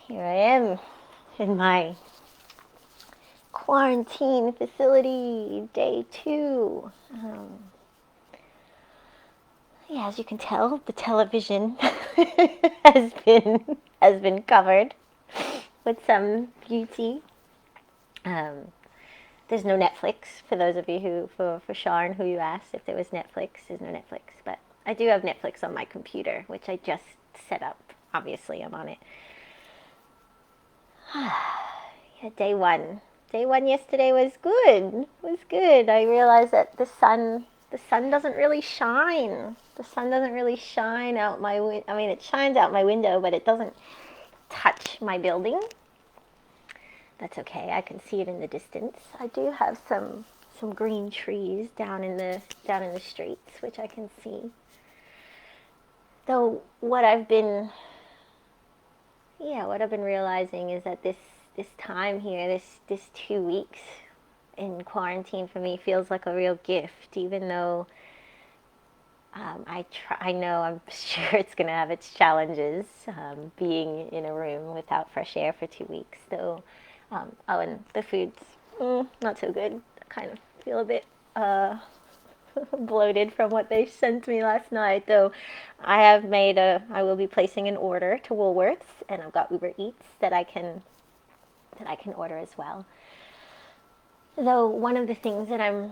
Here I am in my quarantine facility, day 2. Yeah, as you can tell, the television has been covered with some beauty. Um, there's no Netflix for those of you for Sharon, who you asked if there was Netflix. There's no Netflix, but I do have Netflix on my computer, which I just set up. Obviously, I'm on it. Yeah, day 1. Day 1 yesterday was good. Was good. I realized that the sun doesn't really shine. The sun doesn't really shine out my I mean, it shines out my window, but it doesn't touch my building. That's okay. I can see it in the distance. I do have some green trees down in the streets, which I can see. Though what I've been realizing is that this time here, this 2 weeks in quarantine for me feels like a real gift, even though I know I'm sure it's going to have its challenges, being in a room without fresh air for 2 weeks. Though, and the food's not so good. I kind of feel a bit bloated from what they sent me last night. Though, I will be placing an order to Woolworths, and I've got Uber Eats that I can order as well. Though one of the things that I'm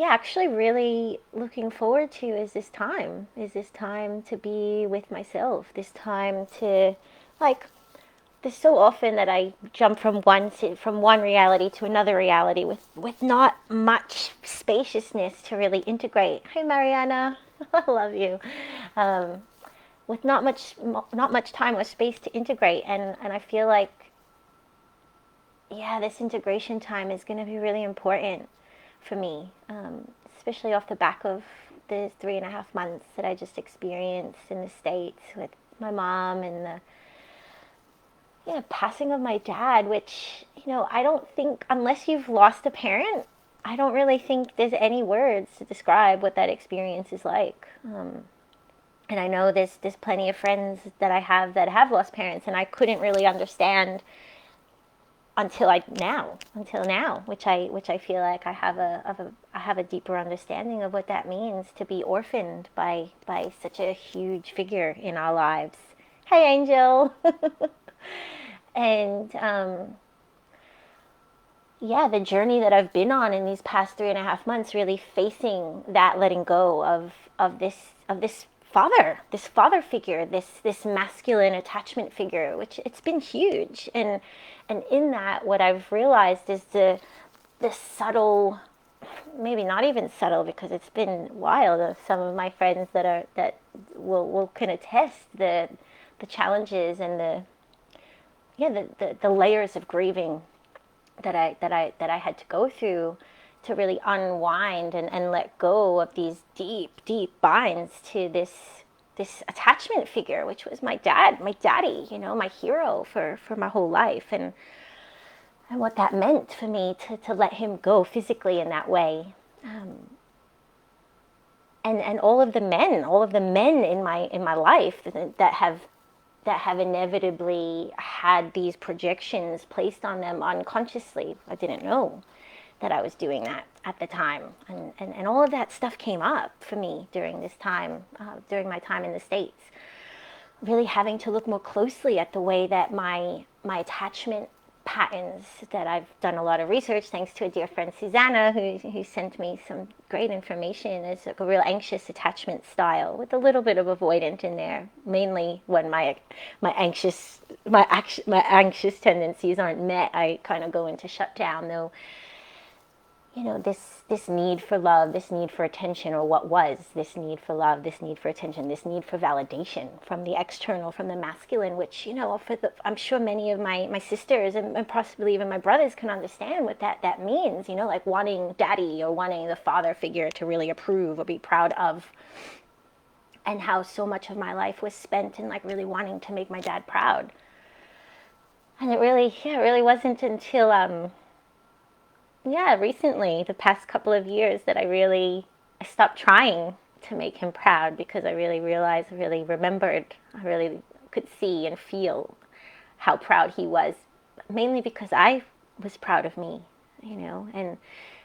actually really looking forward to is this time to be with myself, this time to, like, there's so often that I jump from one reality to another reality with not much spaciousness to really integrate. Hi Mariana, I love you. um, with not much time or space to integrate, and I feel like, yeah, this integration time is going to be really important for me, especially off the back of the 3.5 months that I just experienced in the States with my mom, and the passing of my dad, which, I don't think, unless you've lost a parent, I don't really think there's any words to describe what that experience is like. And I know there's plenty of friends that I have that have lost parents, and I couldn't really understand until now, which I feel like I have a deeper understanding of what that means to be orphaned by such a huge figure in our lives. Hey, Angel. And yeah, the journey that I've been on in these past 3.5 months, really facing that letting go of this father figure, this masculine attachment figure, which it's been huge. And in that, what I've realized is the subtle, maybe not even subtle, because it's been wild. Some of my friends that will can attest the challenges and the layers of grieving that I had to go through to really unwind and let go of these deep binds to this attachment figure, which was my daddy, my hero for my whole life, and what that meant for me to let him go physically in that way. And all of the men in my life that have inevitably had these projections placed on them unconsciously. I didn't know that I was doing that at the time. And all of that stuff came up for me during this time, during my time in the States. Really having to look more closely at the way that my attachment patterns, that I've done a lot of research thanks to a dear friend Susanna, who sent me some great information. It's like a real anxious attachment style with a little bit of avoidant in there, mainly when my anxious tendencies aren't met. I kind of go into shutdown. Though, this need for love, this need for attention, or what was this need for love, this need for attention, this need for validation from the external, from the masculine, which, I'm sure many of my sisters and possibly even my brothers can understand what that means, like wanting daddy or wanting the father figure to really approve or be proud of. And how so much of my life was spent in, like, really wanting to make my dad proud. And it really wasn't until recently, the past couple of years, that I stopped trying to make him proud, because I really realized, I really remembered, I really could see and feel how proud he was, mainly because I was proud of me, and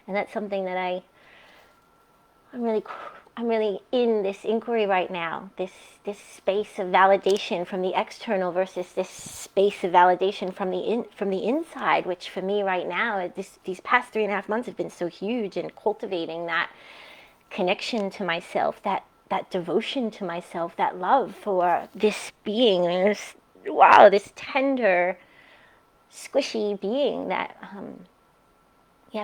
that's something that I'm really I'm really in this inquiry right now, this space of validation from the external versus this space of validation from the inside, which for me right now, these past 3.5 months have been so huge in cultivating that connection to myself, that devotion to myself, that love for this being, and this tender, squishy being that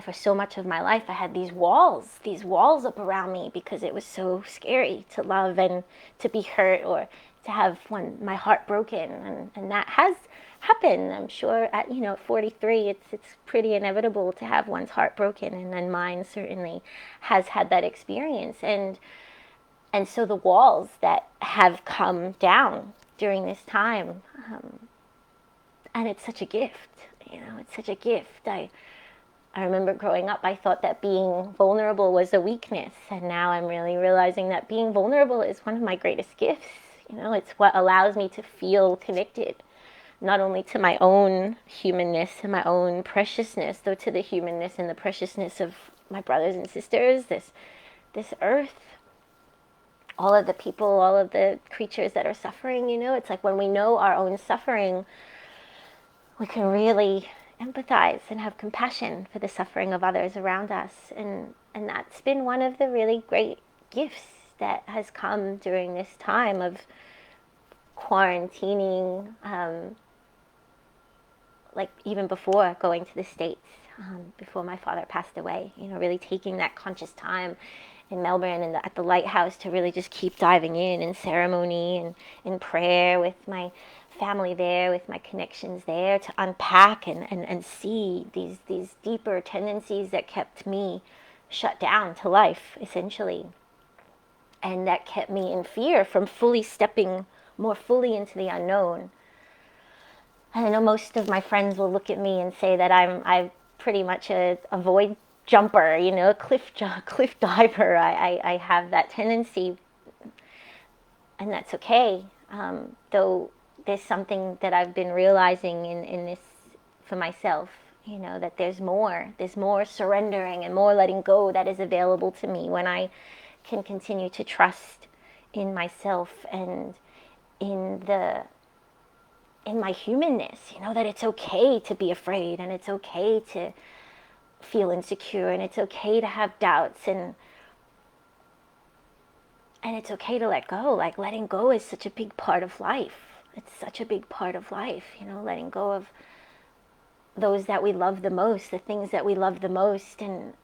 for so much of my life I had these walls up around me because it was so scary to love and to be hurt or to have my heart broken, and that has happened. I'm sure at 43 it's pretty inevitable to have one's heart broken, and then mine certainly has had that experience, and so the walls that have come down during this time, and it's such a gift, it's such a gift. I remember growing up, I thought that being vulnerable was a weakness. And now I'm really realizing that being vulnerable is one of my greatest gifts. It's what allows me to feel connected, not only to my own humanness and my own preciousness, though to the humanness and the preciousness of my brothers and sisters, this earth, all of the people, all of the creatures that are suffering. It's like when we know our own suffering, we can really empathize and have compassion for the suffering of others around us, and that's been one of the really great gifts that has come during this time of quarantining, like even before going to the States, before my father passed away, really taking that conscious time in Melbourne and at the lighthouse to really just keep diving in ceremony and in prayer with my family there, with my connections there, to unpack and see these deeper tendencies that kept me shut down to life, essentially, and that kept me in fear from fully stepping more fully into the unknown. And I know most of my friends will look at me and say that I'm pretty much a void jumper, cliff diver. I have that tendency, and that's okay. Though there's something that I've been realizing in this for myself, that there's more surrendering and more letting go that is available to me when I can continue to trust in myself and in my humanness, that it's okay to be afraid, and it's okay to feel insecure, and it's okay to have doubts, and it's okay to let go. Like, letting go is such a big part of life. It's such a big part of life, letting go of those that we love the most, the things that we love the most, and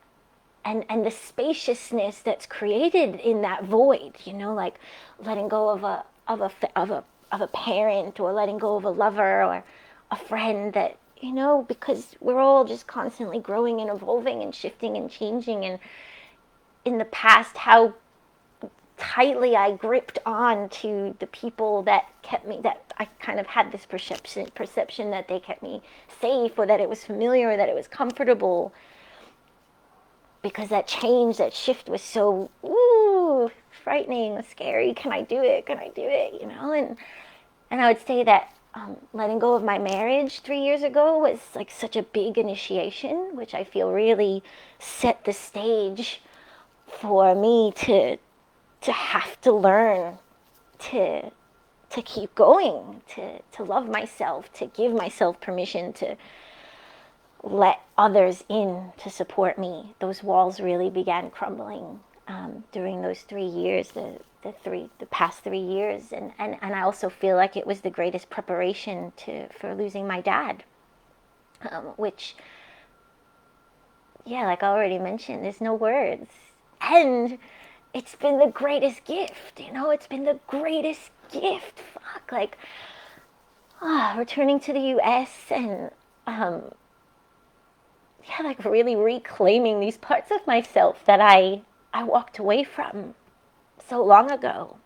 the spaciousness that's created in that void, like letting go of a parent, or letting go of a lover or a friend, that because we're all just constantly growing and evolving and shifting and changing. And in the past, how tightly I gripped on to the people that kept me, that I kind of had this perception that they kept me safe, or that it was familiar, or that it was comfortable, because that change, that shift was so frightening, scary. Can I do it? And I would say that letting go of my marriage 3 years ago was like such a big initiation, which I feel really set the stage for me to have to learn to keep going, to love myself, to give myself permission to let others in to support me. Those walls really began crumbling during those 3 years, the past 3 years, and I also feel like it was the greatest preparation for losing my dad, which, like I already mentioned, there's no words, and it's been the greatest gift. It's been the greatest gift. Like returning to the U.S. and like really reclaiming these parts of myself that I walked away from so long ago,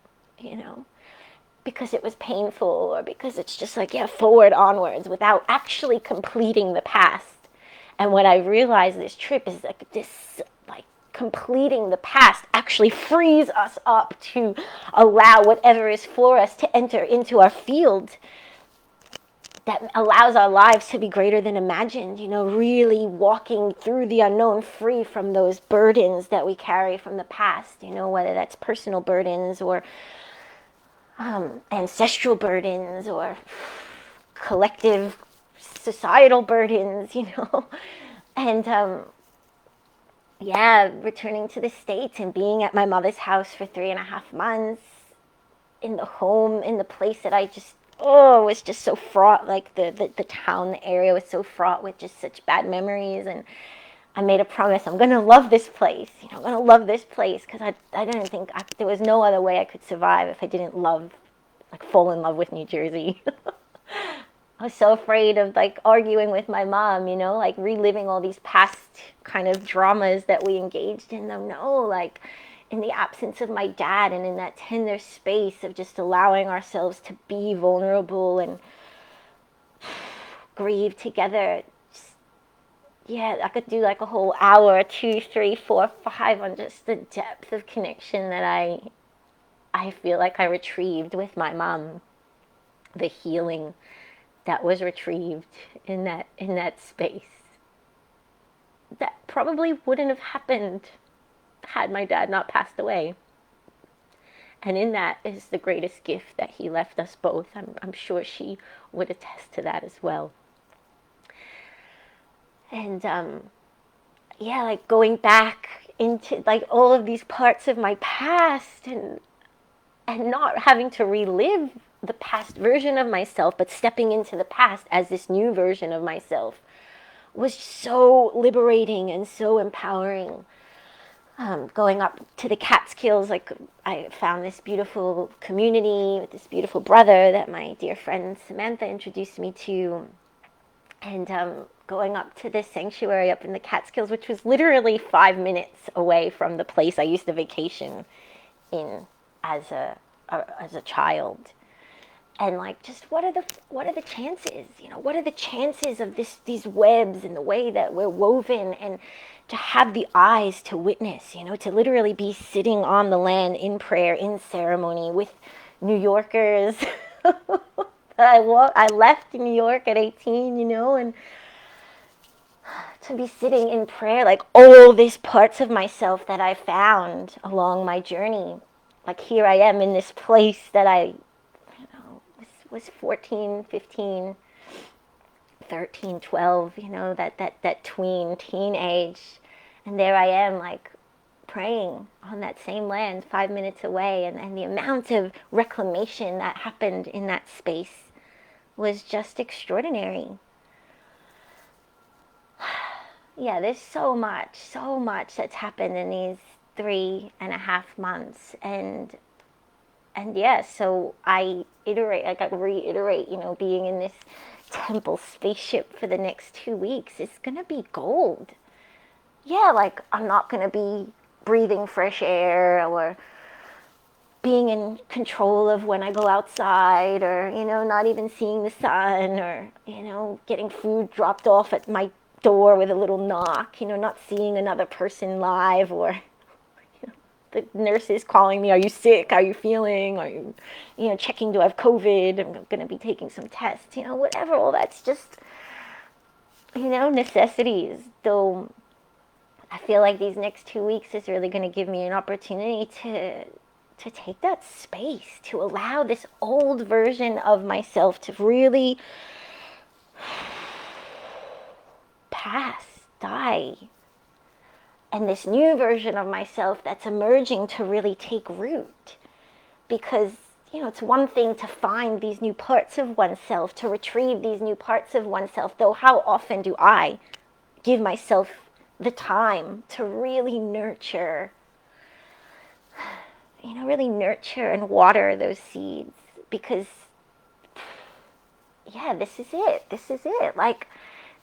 because it was painful, or because it's just like, forward, onwards, without actually completing the past. And what I realized this trip is completing the past actually frees us up to allow whatever is for us to enter into our field. that allows our lives to be greater than imagined, really walking through the unknown, free from those burdens that we carry from the past, whether that's personal burdens or ancestral burdens or collective societal burdens, and yeah, returning to the States and being at my mother's house for 3.5 months in the home, in the place that I just, oh, it was just so fraught. Like the town, the area was so fraught with just such bad memories. And I made a promise, I'm going to love this place. I'm going to love this place because I didn't think there was no other way I could survive if I didn't fall in love with New Jersey. I was so afraid of arguing with my mom, reliving all these past kind of dramas that we engaged in them. No, in the absence of my dad and in that tender space of just allowing ourselves to be vulnerable and grieve together. Yeah, I could do a whole hour, 2, 3, 4, 5 on just the depth of connection that I feel like I retrieved with my mom. The healing that was retrieved in that space. That probably wouldn't have happened had my dad not passed away. And in that is the greatest gift that he left us both. I'm sure she would attest to that as well. And yeah, going back into all of these parts of my past and not having to relive the past version of myself, but stepping into the past as this new version of myself was so liberating and so empowering. Going up to the Catskills, I found this beautiful community with this beautiful brother that my dear friend Samantha introduced me to. And going up to this sanctuary up in the Catskills, which was literally 5 minutes away from the place I used to vacation in as a child. And just what are the chances? What are the chances of these webs and the way that we're woven, and to have the eyes to witness, to literally be sitting on the land in prayer, in ceremony with New Yorkers. I left New York at 18, and to be sitting in prayer, all these parts of myself that I found along my journey. Here I am in this place that I was 14, 15, 13, 12, that teen age. And there I am, praying on that same land 5 minutes away. And the amount of reclamation that happened in that space was just extraordinary. Yeah, there's so much that's happened in these 3.5 months. And yeah, so I reiterate, being in this temple spaceship for the next 2 weeks is gonna be gold. Yeah, I'm not gonna be breathing fresh air or being in control of when I go outside, or not even seeing the sun, or getting food dropped off at my door with a little knock, not seeing another person live, or the nurses calling me, are you sick, are you feeling, are you checking, do I have COVID, I'm going to be taking some tests, whatever. All that's just necessities. Though I feel like these next 2 weeks is really going to give me an opportunity to take that space, to allow this old version of myself to really pass, die. And this new version of myself that's emerging to really take root. Because, it's one thing to find these new parts of oneself, to retrieve these new parts of oneself, though how often do I give myself the time to really nurture and water those seeds? Because, yeah, this is it.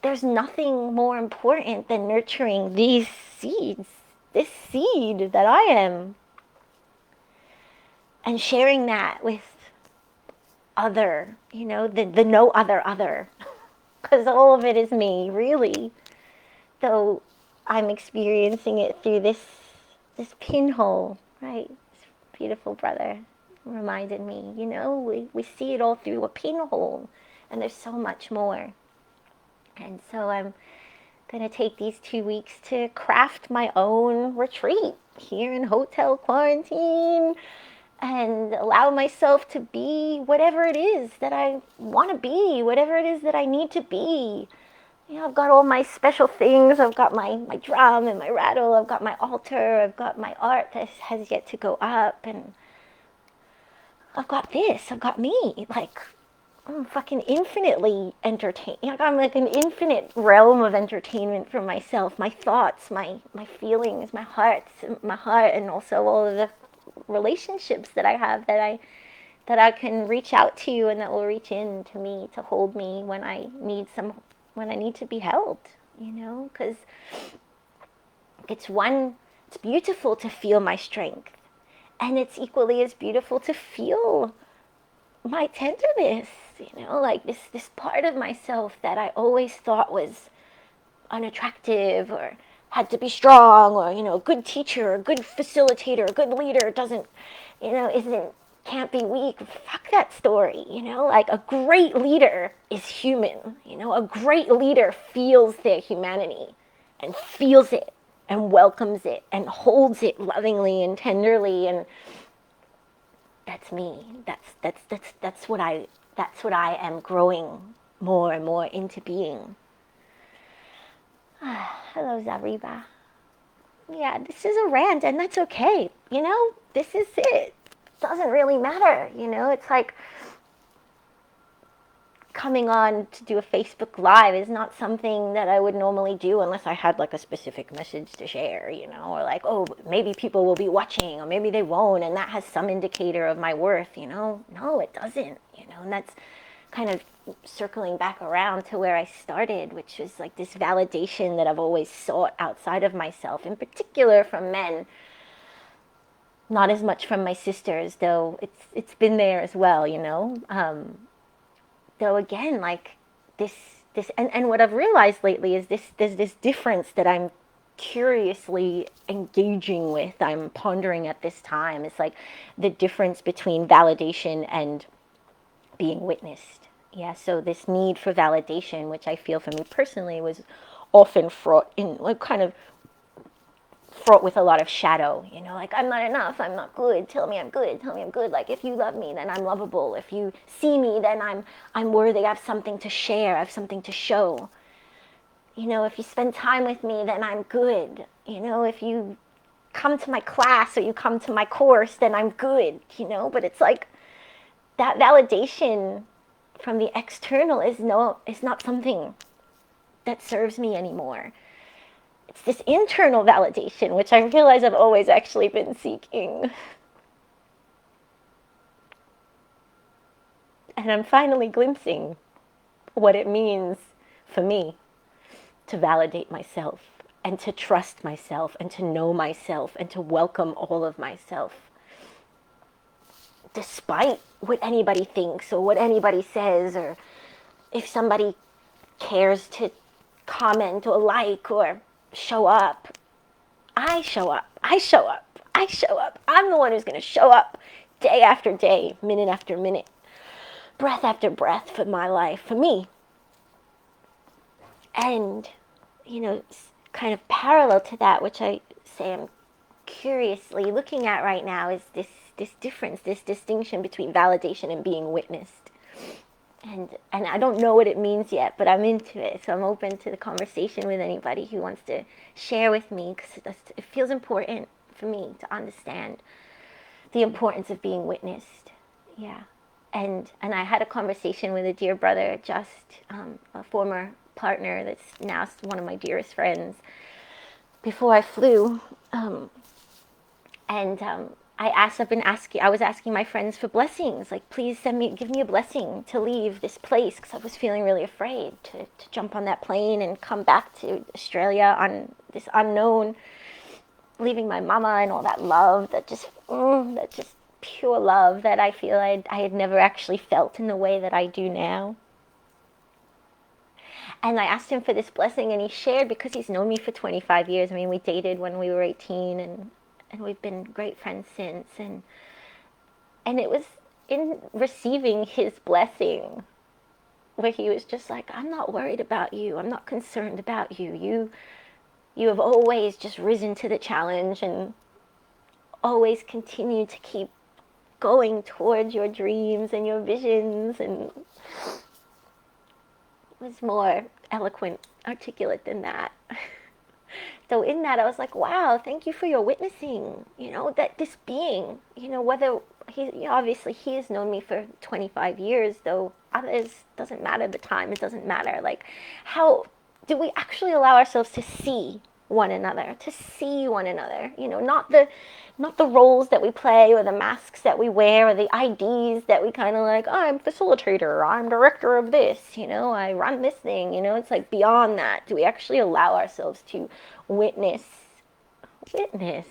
There's nothing more important than nurturing these seeds, this seed that I am, and sharing that with other, the no other, because all of it is me, really. Though I'm experiencing it through this pinhole, right? This beautiful brother reminded me, we see it all through a pinhole. And there's so much more. And so I'm going to take these 2 weeks to craft my own retreat here in hotel quarantine and allow myself to be whatever it is that I want to be, whatever it is that I need to be. You know, I've got all my special things. I've got my drum and my rattle. I've got my altar. I've got my art that has yet to go up. And I've got this. I've got me. Like, I'm fucking infinitely entertained. Like, I'm like an infinite realm of entertainment for myself. My thoughts, my feelings, my heart, and also all of the relationships that I have that I can reach out to and that will reach in to me to hold me when I need to be held, you know, because it's beautiful to feel my strength, and it's equally as beautiful to feel my tenderness, you know, like this part of myself that I always thought was unattractive or had to be strong, or, you know, a good teacher, a good facilitator, a good leader doesn't, you know, can't be weak. Fuck that story, you know? Like, a great leader is human, you know? A great leader feels their humanity and feels it and welcomes it and holds it lovingly and tenderly, and that's me. That's what I am growing more and more into being. Hello, Zariba. Yeah, this is a rant, and that's okay. You know, this is it. Doesn't really matter. You know, it's like coming on to do a Facebook Live is not something that I would normally do unless I had like a specific message to share, you know, or like, oh, maybe people will be watching or maybe they won't, and that has some indicator of my worth, you know. No, it doesn't, you know, and that's kind of circling back around to where I started, which was like this validation that I've always sought outside of myself, in particular from men. Not as much from my sisters, though it's been there as well, you know. Though again, like this and what I've realized lately is there's this difference that I'm curiously engaging with. I'm pondering at this time. It's like the difference between validation and being witnessed. Yeah, so this need for validation, which I feel for me personally was often fraught in like kind of fraught with a lot of shadow, you know, like, I'm not enough, I'm not good, tell me I'm good, tell me I'm good. Like, if you love me, then I'm lovable. If you see me, then I'm worthy. I have something to share, I have something to show. You know, if you spend time with me, then I'm good. You know, if you come to my class or you come to my course, then I'm good, you know. But it's like that validation from the external is not something that serves me anymore. It's this internal validation, which I realize I've always actually been seeking. And I'm finally glimpsing what it means for me to validate myself and to trust myself and to know myself and to welcome all of myself. Despite what anybody thinks or what anybody says, or if somebody cares to comment or like or show up, I show up. I show up. I show up. I'm the one who's going to show up day after day, minute after minute, breath after breath for my life, for me. And, you know, kind of parallel to that, which I say I'm curiously looking at right now, is this difference, this distinction between validation and being witnessed. And I don't know what it means yet, but I'm into it. So I'm open to the conversation with anybody who wants to share with me, because it feels important for me to understand the importance of being witnessed. Yeah. And I had a conversation with a dear brother, just a former partner that's now one of my dearest friends, before I flew. I was asking my friends for blessings, like, please give me a blessing to leave this place, because I was feeling really afraid to jump on that plane and come back to Australia on this unknown, leaving my mama and all that love, that just pure love that I feel I had never actually felt in the way that I do now. And I asked him for this blessing, and he shared, because he's known me for 25 years. I mean, we dated when we were 18, and we've been great friends since. And it was in receiving his blessing where he was just like, I'm not worried about you. I'm not concerned about you. You have always just risen to the challenge and always continued to keep going towards your dreams and your visions, and was more eloquent, articulate than that. So in that, I was like, wow, thank you for your witnessing, that this being, whether obviously he has known me for 25 years, though others, doesn't matter the time, it doesn't matter. Like, how do we actually allow ourselves to see one another, not the roles that we play or the masks that we wear or the IDs that we kind of like, oh, I'm facilitator, I'm director of this, I run this thing, it's like beyond that. Do we actually allow ourselves to witness, witness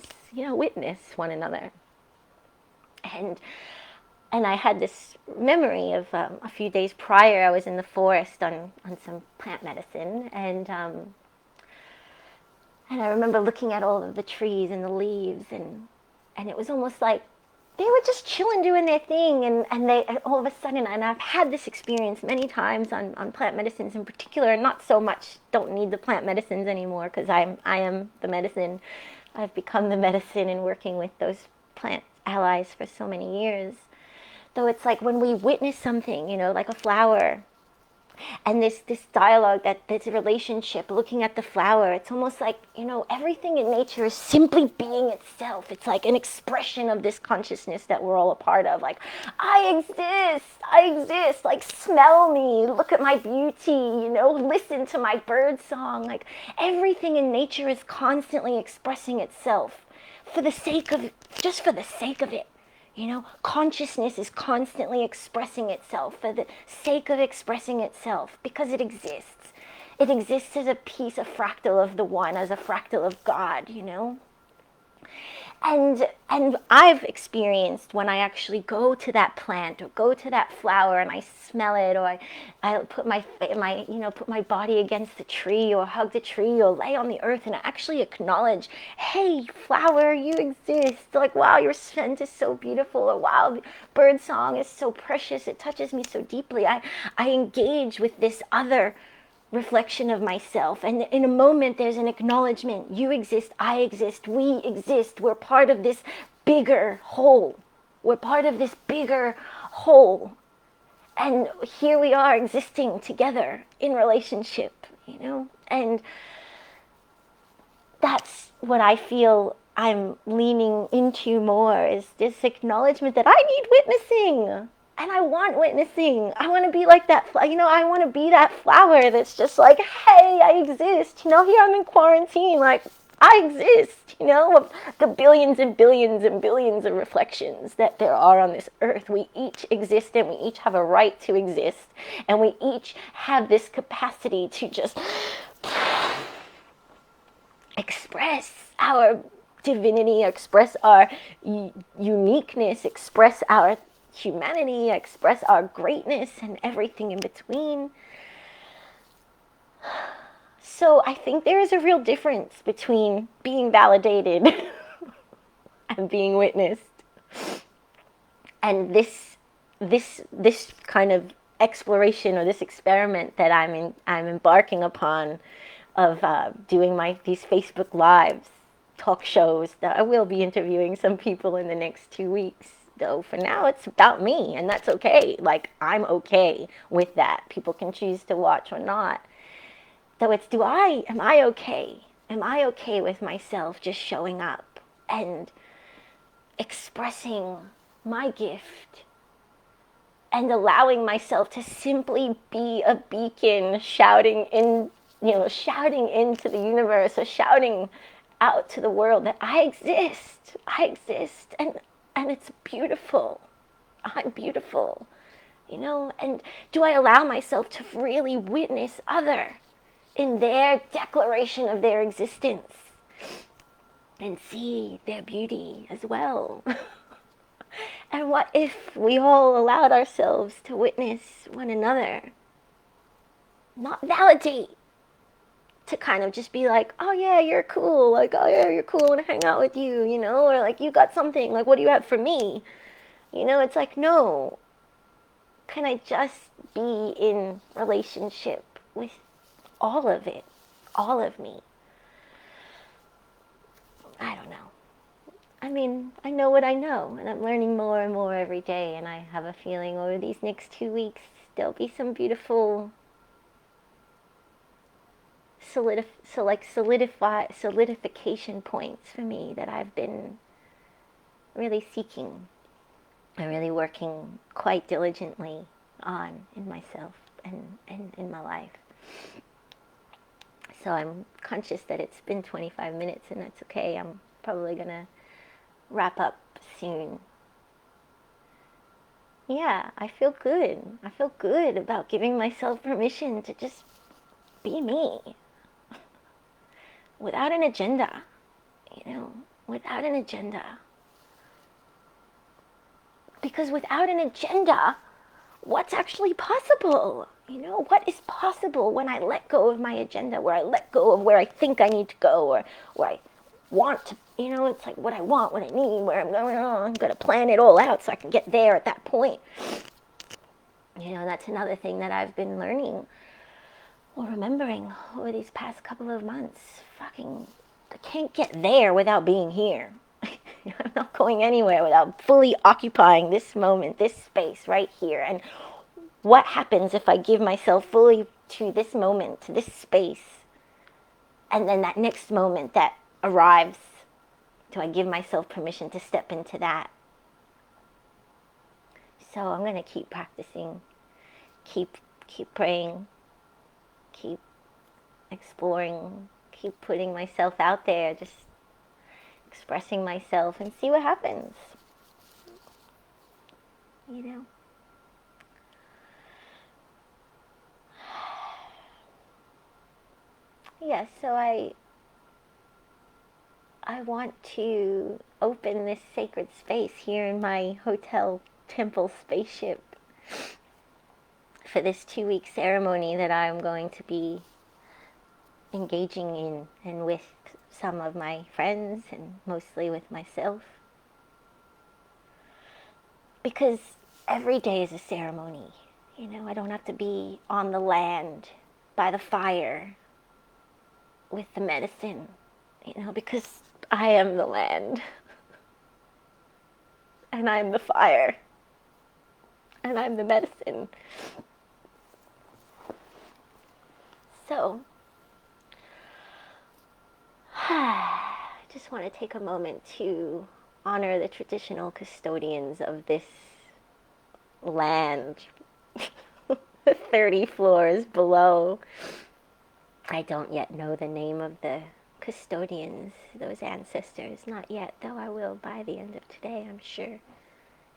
one another? And I had this memory of a few days prior, I was in the forest on some plant medicine, and I remember looking at all of the trees and the leaves, and it was almost like they were just chilling, doing their thing, and they all of a sudden, and I've had this experience many times on plant medicines in particular, and not so much, don't need the plant medicines anymore, because I am the medicine. I've become the medicine in working with those plant allies for so many years. Though it's like when we witness something, like a flower, and this dialogue, this relationship, looking at the flower, it's almost like, everything in nature is simply being itself. It's like an expression of this consciousness that we're all a part of. Like, I exist, like, smell me, look at my beauty, listen to my bird song. Like, everything in nature is constantly expressing itself just for the sake of it. Consciousness is constantly expressing itself for the sake of expressing itself, because it exists. It exists as a piece, a fractal of the one, as a fractal of God, And I've experienced when I actually go to that plant or go to that flower and I smell it, or I put put my body against the tree, or hug the tree, or lay on the earth and actually acknowledge, hey, flower, you exist. Like, wow, your scent is so beautiful, or wow, bird song is so precious. It touches me so deeply. I engage with this other reflection of myself, and in a moment there's an acknowledgement. You exist, I exist, we exist. We're part of this bigger whole. And here we are existing together in relationship, and that's what I feel I'm leaning into more, is this acknowledgement that I need witnessing. And I want witnessing. I want to be like that, I want to be that flower that's just like, hey, I exist. Here I'm in quarantine, like, I exist, of the billions and billions and billions of reflections that there are on this earth. We each exist, and we each have a right to exist. And we each have this capacity to just express our divinity, express our uniqueness, express our humanity, express our greatness, and everything in between. So I think there is a real difference between being validated and being witnessed. And this kind of exploration, or this experiment that I'm embarking upon, of doing these Facebook Lives, talk shows, that I will be interviewing some people in the next 2 weeks. Though for now it's about me, and that's okay. Like, I'm okay with that. People can choose to watch or not. So it's, am I okay? Am I okay with myself just showing up and expressing my gift and allowing myself to simply be a beacon, shouting into the universe, or shouting out to the world that I exist, and it's beautiful. I'm beautiful, and do I allow myself to really witness other in their declaration of their existence and see their beauty as well? And what if we all allowed ourselves to witness one another? Not validate, to kind of just be like, oh yeah, you're cool, like, oh yeah, you're cool, I want to hang out with you, or like, you got something, like, what do you have for me? It's like, no, Can I just be in relationship with all of it, all of me? I don't know. I mean, I know what I know, and I'm learning more and more every day, and I have a feeling over these next 2 weeks there'll be some beautiful solidification points for me that I've been really seeking and really working quite diligently on in myself and in my life. So I'm conscious that it's been 25 minutes and that's okay. I'm probably going to wrap up soon. Yeah, I feel good. I feel good about giving myself permission to just be me without an agenda, without an agenda. Because without an agenda, what's actually possible? What is possible when I let go of my agenda, where I let go of where I think I need to go, or where I want to, it's like what I want, what I need, where I'm going. I'm going to plan it all out so I can get there at that point. That's another thing that I've been learning or remembering over these past couple of months. I can't get there without being here. I'm not going anywhere without fully occupying this moment, this space right here. And what happens if I give myself fully to this moment, to this space, and then that next moment that arrives, do I give myself permission to step into that? So I'm going to keep practicing, keep praying, keep exploring, keep putting myself out there, just expressing myself and see what happens. Yeah, so I want to open this sacred space here in my hotel temple spaceship for this 2-week ceremony that I'm going to be engaging in and with some of my friends and mostly with myself. Because every day is a ceremony. I don't have to be on the land by the fire with the medicine, because I am the land and I'm the fire and I'm the medicine. So I just want to take a moment to honor the traditional custodians of this land 30 floors below. I don't yet know the name of the custodians, those ancestors, not yet, though I will by the end of today, I'm sure.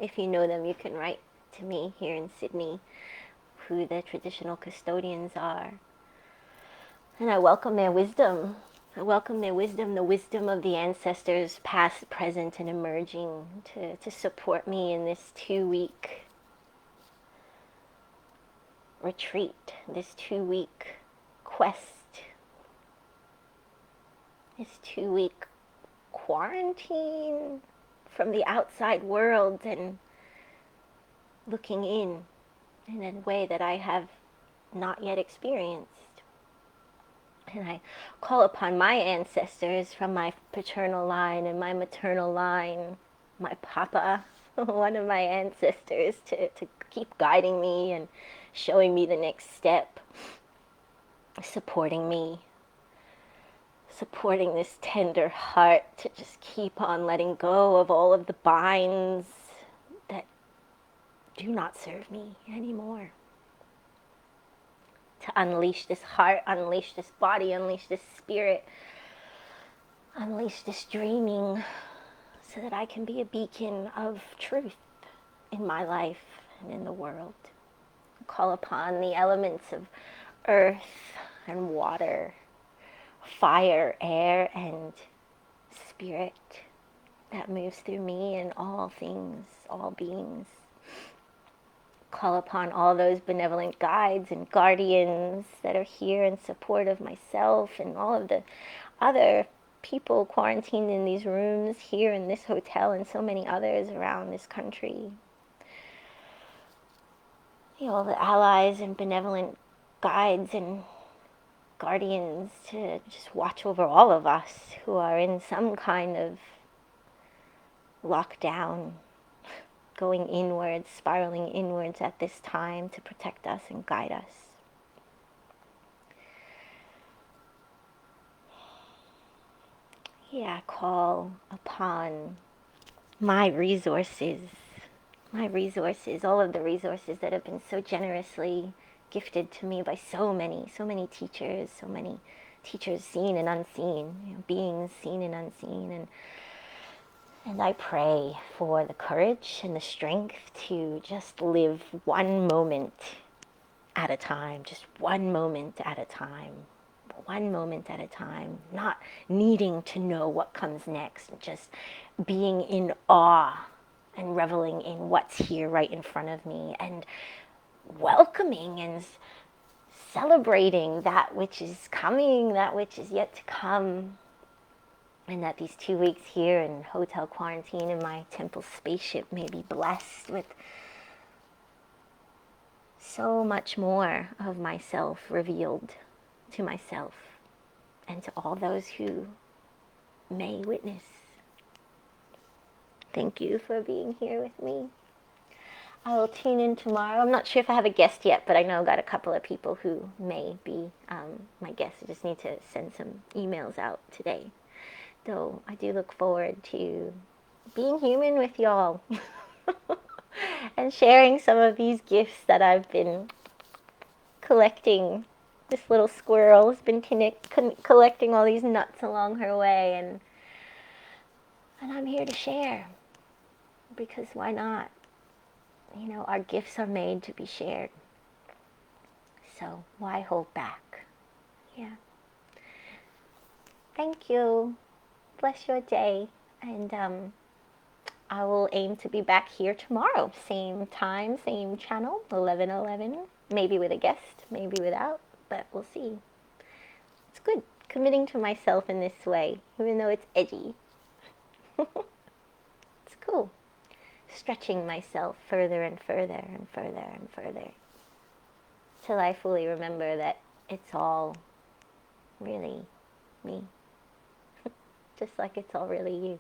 If you know them, you can write to me here in Sydney who the traditional custodians are. And I welcome their wisdom. I welcome their wisdom, the wisdom of the ancestors, past, present, and emerging, to support me in this 2-week retreat, this 2-week quest, this 2-week quarantine from the outside world and looking in a way that I have not yet experienced. And I call upon my ancestors from my paternal line and my maternal line, my papa, one of my ancestors, to keep guiding me and showing me the next step, supporting me, supporting this tender heart to just keep on letting go of all of the binds that do not serve me anymore. To unleash this heart, unleash this body, unleash this spirit, unleash this dreaming, so that I can be a beacon of truth in my life and in the world. Call upon the elements of earth and water, fire, air, and spirit that moves through me and all things, all beings. Call upon all those benevolent guides and guardians that are here in support of myself and all of the other people quarantined in these rooms here in this hotel and so many others around this country. all the allies and benevolent guides and guardians to just watch over all of us who are in some kind of lockdown, going inwards, spiraling inwards at this time to protect us and guide us. Yeah, call upon my resources, all of the resources that have been so generously gifted to me by so many teachers seen and unseen, beings seen and unseen. And I pray for the courage and the strength to just live one moment at a time, just one moment at a time, one moment at a time, not needing to know what comes next, just being in awe and reveling in what's here right in front of me, and welcoming and celebrating that which is coming, that which is yet to come. And that these 2 weeks here in hotel quarantine in my temple spaceship may be blessed with so much more of myself revealed to myself and to all those who may witness. Thank you for being here with me. I will tune in tomorrow. I'm not sure if I have a guest yet, but I know I've got a couple of people who may be my guests. I just need to send some emails out today. So I do look forward to being human with y'all and sharing some of these gifts that I've been collecting. This little squirrel has been collecting all these nuts along her way, and I'm here to share, because why not? Our gifts are made to be shared. So why hold back? Yeah. Thank you. Bless your day. And I will aim to be back here tomorrow. Same time, same channel, 11:11. Maybe with a guest, maybe without, but we'll see. It's good committing to myself in this way, even though it's edgy. It's cool. Stretching myself further and further and further and further, till I fully remember that it's all really me. Just like it's all really you.